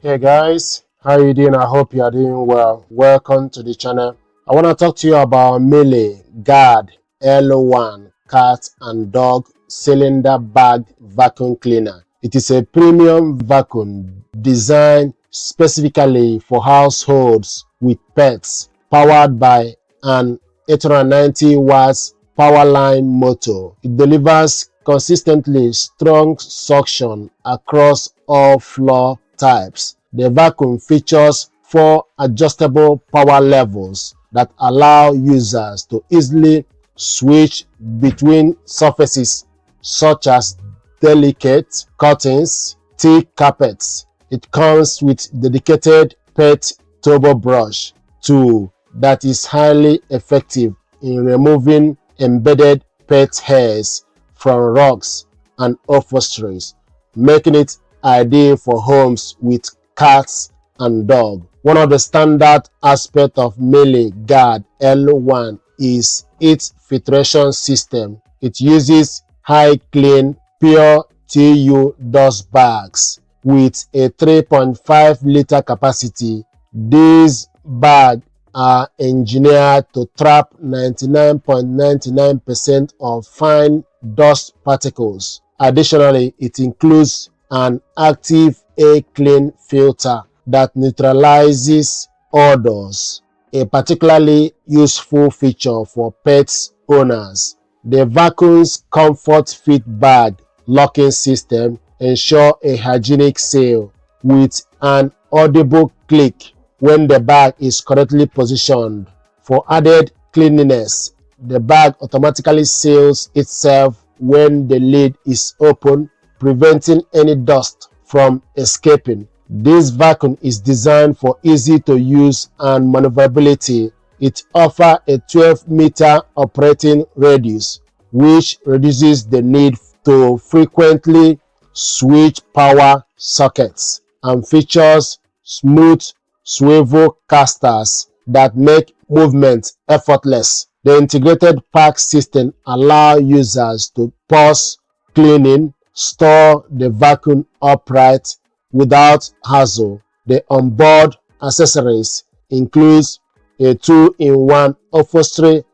Hey guys, how you doing? I hope you are doing well. Welcome to the channel. I want to talk to you about Miele Guard L1 cat and dog cylinder bag vacuum cleaner. It is a premium vacuum designed specifically for households with pets, powered by an 890 watts power line motor. It delivers consistently strong suction across all floor types. The vacuum features 4 adjustable power levels that allow users to easily switch between surfaces such as delicate curtains, thick carpets. It comes with dedicated pet TurboBrush tool that is highly effective in removing embedded pet hairs from rugs and upholsteries, making it ideal for homes with cats and dogs. One of the standard aspects of Miele Guard L1 is its filtration system. It uses high clean, pure TU dust bags with a 3.5 liter capacity. These bags are engineered to trap 99.99% of fine dust particles. Additionally, it includes an Active AirClean filter that neutralizes odors, a particularly useful feature for pet owners. The vacuum's comfort fit bag locking system ensures a hygienic seal with an audible click when the bag is correctly positioned. For added cleanliness, the bag automatically seals itself when the lid is open, preventing any dust from escaping. This vacuum is designed for easy to use and maneuverability. It offers a 12-meter operating radius, which reduces the need to frequently switch power sockets, and features smooth swivel casters that make movement effortless. The integrated pack system allows users to pause cleaning, store the vacuum upright without hassle. The onboard accessories includes a 2-in-1 upholstery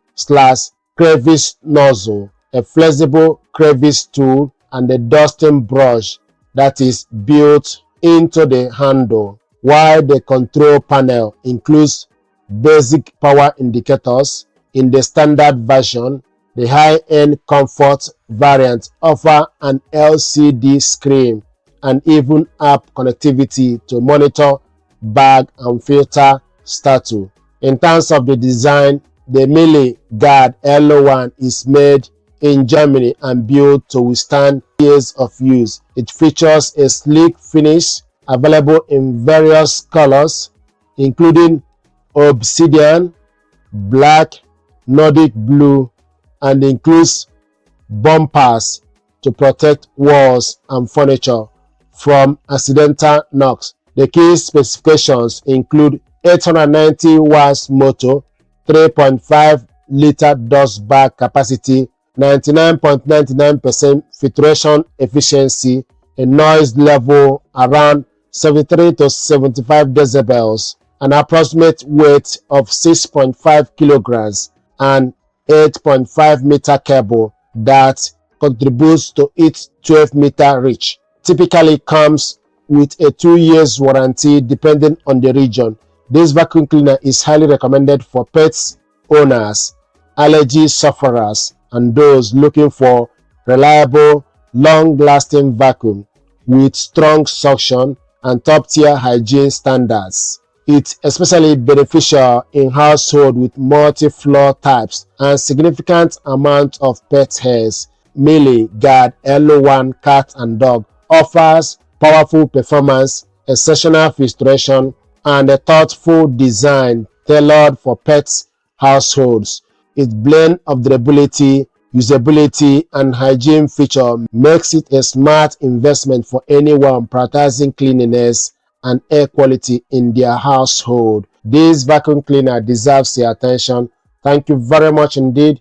/ crevice nozzle, a flexible crevice tool, and a dusting brush that is built into the handle, while the control panel includes basic power indicators. In the standard version, the high-end comfort variant offers an LCD screen and even app connectivity to monitor bag and filter status. In terms of the design, the Miele Guard L1 is made in Germany and built to withstand years of use. It features a sleek finish available in various colors, including obsidian, black, Nordic blue, and includes bumpers to protect walls and furniture from accidental knocks. The key specifications include 890 watts motor, 3.5 liter dust bag capacity, 99.99% filtration efficiency, a noise level around 73 to 75 decibels, an approximate weight of 6.5 kilograms, and 8.5 meter cable that contributes to its 12-meter reach. Typically comes with a 2 years warranty depending on the region. This vacuum cleaner is highly recommended for pets owners, allergy sufferers, and those looking for reliable, long-lasting vacuum with strong suction and top-tier hygiene standards. It's especially beneficial in households with multi-floor types and significant amount of pet hairs. Miele Guard L1 cat and dog offers powerful performance, exceptional filtration, and a thoughtful design tailored for pets households. Its blend of durability, usability, and hygiene feature makes it a smart investment for anyone prioritizing cleanliness and air quality in their household. This vacuum cleaner deserves your attention. Thank you very much indeed.